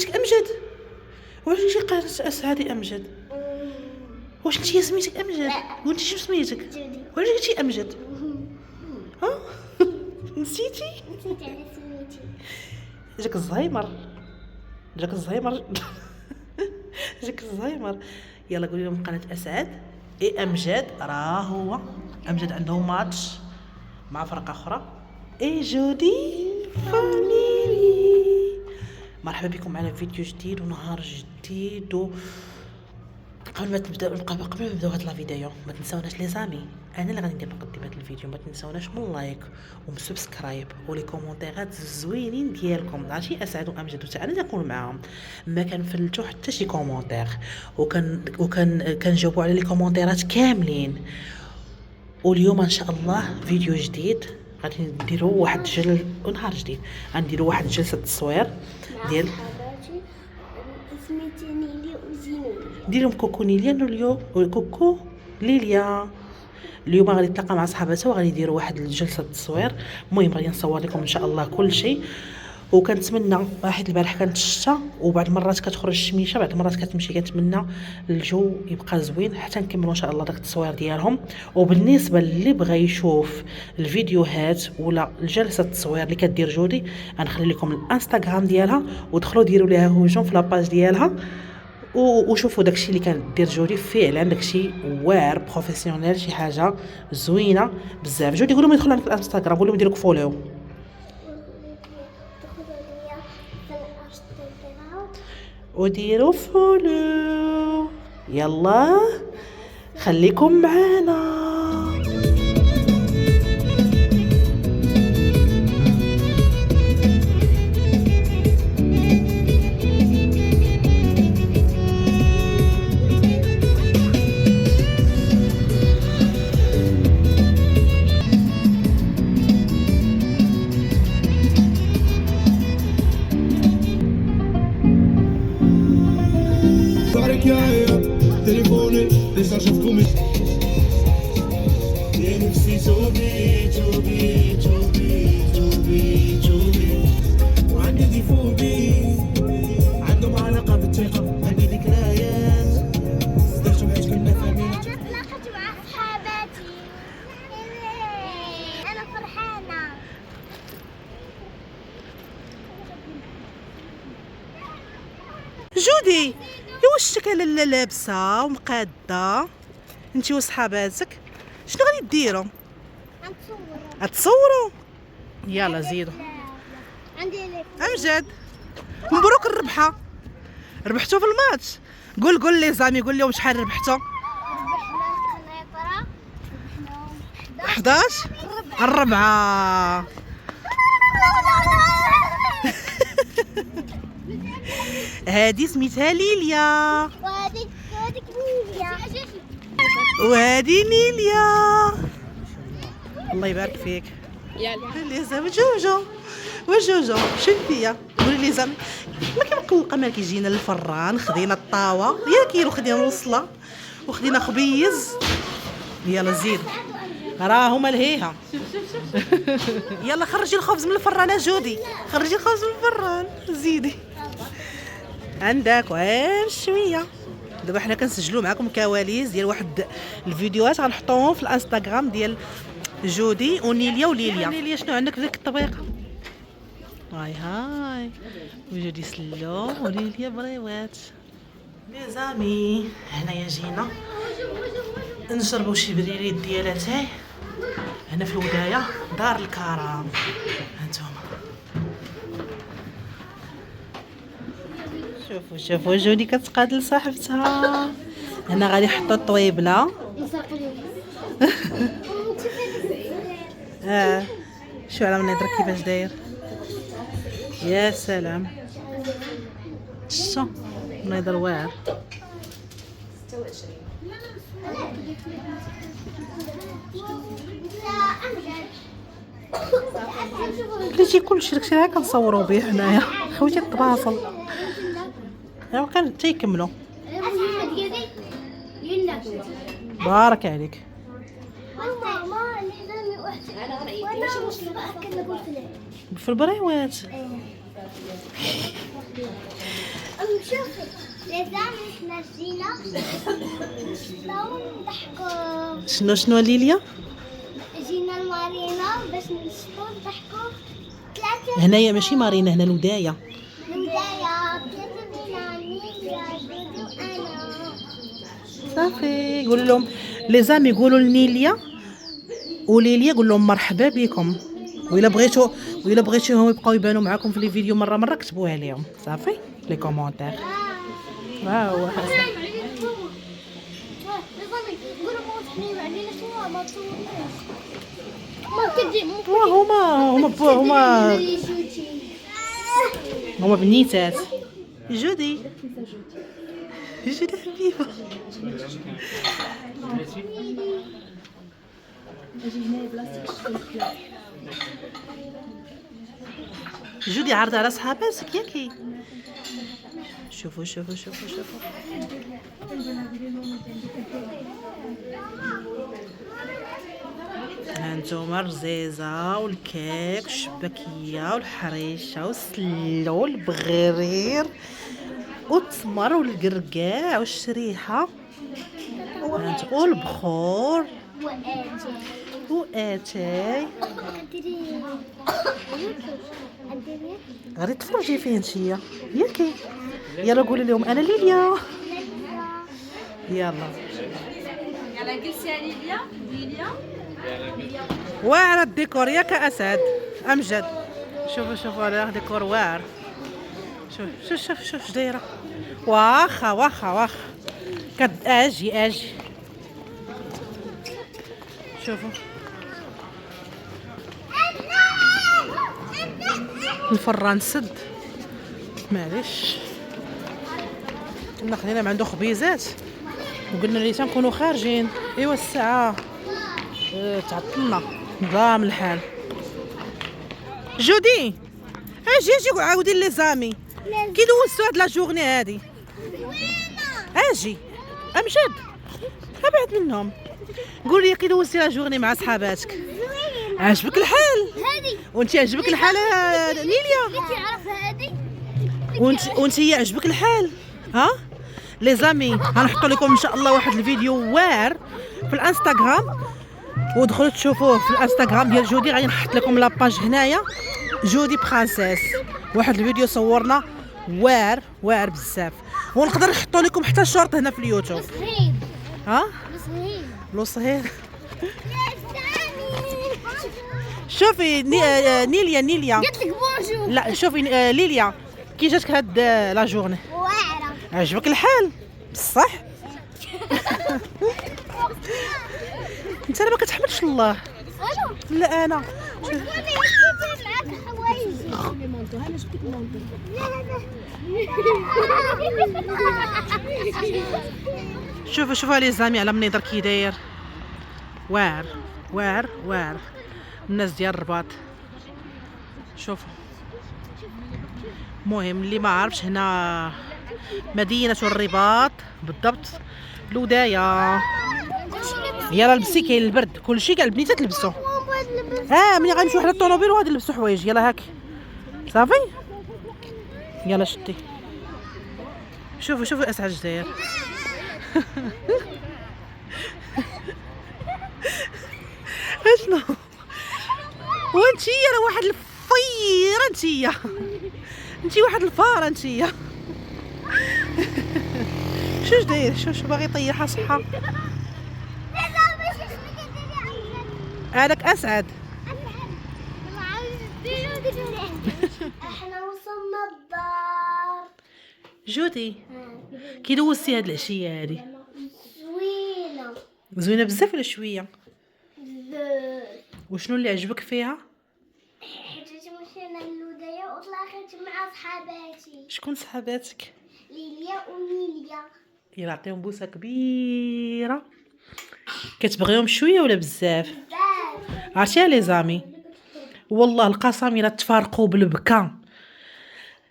سميتك امجد؟ واش شي قالت اسعدي امجد؟ واش انت سميتك امجد؟ وانت شنو سميتك؟ واش قلتي امجد؟ ها نسيتي؟ نسيت على سميتي. جاك الزهايمر جاك الزهايمر جاك الزهايمر. يلا قولي لهم قناه اسعد اي امجد راه هو امجد عنده ماتش مع فرقه اخرى اي جودي فاميلي. مرحبا بكم معنا في فيديو جديد ونهار جديد قبل ما نبداو هاد لا فيديو ما تنساوناش لي زامي، انا اللي غادي ندير مقدمه الفيديو، ما تنساوناش من لايك ومسبسكرايب ولي كومونتيرات الزوينين ديالكم. عرفتي اسعد وامجد حتى انا نكون معاهم، ما كنفلتو حتى شي كومونتير كنجاوبوا على لي كومونتيرات كاملين. واليوم ان شاء الله فيديو جديد غادي نديروا واحد نهار جديد غنديروا واحد جلسه تصوير ديال سميتي نيلي وزينو. ندير لهم كوكو نيليا اليوم كوكو ليليا. اليوم غادي نتلاقى مع صحاباتها وغادي نديروا واحد الجلسه التصوير. المهم غادي نصور لكم ان شاء الله كل شيء، وكنتمنى واحد البارح كانت الشتا وبعض المرات كتخرج الشميشه، بعض المرات كتمشي، كنتمنى الجو يبقى زوين حتى نكملوا ان شاء الله داك التصوير ديالهم. وبالنسبه اللي بغى يشوف الفيديوهات ولا الجلسه التصوير اللي كدير جودي، غنخلي لكم الانستغرام ديالها ودخلوا ديروا ليها هجوم في لاباج ديالها وشوفوا داكشي اللي كندير جودي. فعلا داكشي واعر بروفيسيونيل، شي حاجه زوينه بزاف. جودي قول لهم يدخلوا عندك الانستغرام، قول لهم يديروك فولو وديروا فولو. يلا خليكم معانا. تليفوني لسه اشوفكم يا نفسي توبي توبي توبي توبي توبي. وعندي ديفوبي عندهم علاقة بالثقة، عندي ذكريات درتهم حيت كنا فاهمين. انا تلاقيت مع صحاباتي، انا فرحانة. جودي واش الشكل اللي لابسه ومقاده انت وصحاباتك شنو غادي ديروا؟ غتصوروا؟ يلا زيدوا. عندي لك امجد مبروك الربحه، ربحتوا في الماتش. قول لي زامي، قول لهم شحال ربحتوا. ربحنا القنيطرة 11 الربعه. هادي سميتها ليليا وهذيك نيليا وهادي نيليا. الله يبارك فيك. يلا لي زعما جوجو وجوجو شنو فيا؟ قولي لي زعما ما كنبقاو ما كيجينا الفران، خدينا الطاوه يا كيلو، خدينا الوصله وخدينا خبيز. يلا زيد راهما الهيها. يلا خرجي الخبز من الفران يا جودي، خرجي الخبز من الفران زيدي عندك غير شويه. دابا حنا كنسجلوا معكم كواليس ديال واحد الفيديوهات غنحطوهم في الانستغرام ديال جودي ونيليا وليليا. نيليا شنو عندك في ديك الطبيقه؟ هاي وجودي سلو وليليا بريوات. لي زامي هنايا جينا نشربوا شي بريريت ديالاتي هنا في الودايه دار الكرم. هانتوما شوفوا جودي كتقاد لصاحبتها. هنا غادي يحطوا الطويبله. شو على منظر كيفاش داير. يا سلام شو منظر واعر. بلاتي كلشي داكشي اللي كنصوروا به حنايا خوتي الطباصل ايوا كان تيكملوا. بارك عليك. في البريوات. لازم نسينا نضحكوا. شنو ليليا؟ جينا المارينا باش نشطوا نضحكوا. ثلاثة هنايا ماشي مارينا، هنا الودايه. الوداية، ثلاثة بينا نيليا جودي وأنا. صافي قولوا لهم لي زامي، قولوا لنيليا وليليا، قول لهم مرحبا بكم. وإلا بغيتوهم يبقاو يبانوا معاكم في لي فيديو مره كتبوها لهم صافي في لي كومونتير. هو حسن. هما بنيتات. جودي حبيبه. جودي عرض على صحاباتك ياكي. شوفوا هانتوما الرزيزه والكيك والشباكيه والحريشه والسلو والبغرير والتمر والقرقاع والشريحه والبخور واتاي. غادي تفرجي فيه نتيا ياكي. يلا قولي لهم انا ليليا. يلا جلسي يا ليليا. واعر الديكور ياك اسد امجد. شوفوا هذا ديكور واعر. شوف دايره. واخا اجي شوفوا الفران سد معليش. كنا خلينا ما عنده خبيزات وقلنا لي تنكونوا خارجين. ايوا الساعه تعطلنا ضام الحال. جودي اجي عاودي لي زامي كي دوزتو هاد لا جورني هادي. اجي امجد ابعد منهم. قولي لي كي دوزتي لا جورني مع صحاباتك عجبك الحال؟ وانت عجبك الحال ليليا؟ وانت عجبك الحال؟ ها لي زامي غنحطوا لكم ان شاء الله واحد الفيديو واعر في الانستغرام، ودخلوا تشوفوه في الانستغرام ديال جودي. غادي نحط لكم لاباج هنايا جودي برانسيس. واحد الفيديو صورنا واعر بزاف، ونقدر نحطوا لكم حتى الشورت هنا في اليوتيوب. ها لو صهير. شوفي نيليا قلت لك بونجور. لا شوفي ليليا كي جاتك هاد لا جورني؟ واعرة. عجبك الحال بصح؟ انت ما كتحملش الله. لا انا شوفوا لي زامي على منيضر كي داير. واعر الناس ديال الرباط. شوفوا المهم اللي ما عارفش هنا مدينة الرباط بالضبط الوداية. يلا لبسي كاين البرد كلشي كاع البنيتات لبسوا. ملي غنمشيو حدا الطوموبيل وغادي نلبسوا حوايج. يلا هاك صافي يلا شدي. شوفوا اسعد داير. اشنو وانتي راه واحد الفيره انتي واحد الفاره انتي. شوش داير؟ شوف باغي يطيحها صحه. هذاك اسعد. احنا وصلنا الدار. جودي كي دوزتي هاد العشيه هادي؟ زوينه بزاف ولا شويه؟ وشنو اللي عجبك فيها؟ حيت مشينا للوداية وطلعت مع صحاباتي. شكون صحاباتك؟ ليليا ونيليا. يلا عطيهم بوسه كبيره. كتبغيهم شويه ولا بزاف؟ عرفتي لي زامي والله القسم الا تفارقوا بالبكا.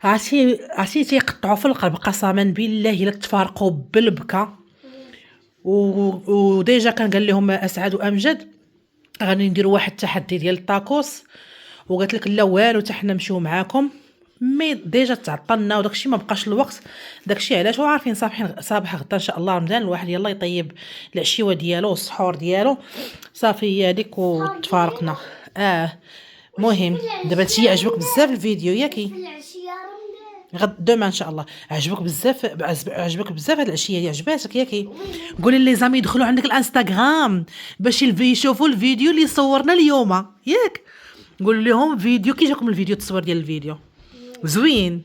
عرفتي تيقطعوا في القلب قسما بالله الا تفارقوا بالبكا. وديجا كان قال لهم اسعد وامجد غادي نديروا واحد التحدي ديال الطاكوس، وقالت لك لا والو حتى حنا نمشيو معاكم مي ديجا تعطلنا وداكشي ما بقاش الوقت. داكشي علاش عارفين صباح غدا ان شاء الله رمضان الواحد يلا يطيب العشيوه ديالو والسحور ديالو صافي هذيك وتفارقنا. مهم دابا هادشي يعجبك بزاف الفيديو ياكي في العشية رمضان. غد دوما ان شاء الله عجبك بزاف هاد العشيه دي عجباتك ياكي. قولي لي زامي يدخلوا عندك الانستغرام باش يشوفوا الفيديو اللي صورنا اليوم ياك. قول لهم فيديو كي جاكم الفيديو التصوير ديال الفيديو زوين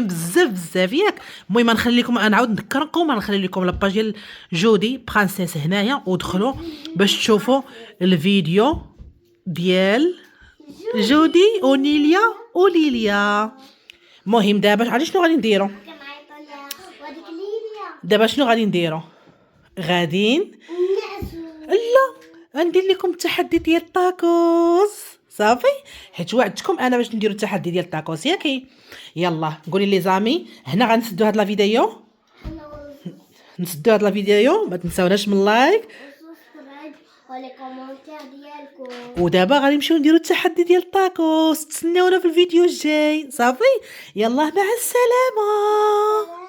بزاف ياك. المهم نخلي لكم نعاود نذكركم نخلي لكم لاباج ديال جودي برانسيس هنايا ودخلوا باش تشوفوا الفيديو ديال جودي ونيليا وليليا. المهم دابا عرفتي شنو غادي نديرو؟ كنعيطوا لها وهذيك ليليا دابا شنو غادي نديرو؟ غاديين لا غندير لكم التحدي ديال الطاكوس صافي، حيت وعدتكم انا باش نديرو التحدي ديال الطاكوس ياكي. يلا قولي لي زامي هنا غنسدو هاد لا فيديو، نسدو هاد لا فيديو. ما تنساوناش من لايك وسبسكرايب ولي كومونتير ديالكم. ودابا غادي نمشيو نديرو التحدي ديال الطاكوس. تسناونا في الفيديو الجاي صافي. يلا مع السلامه.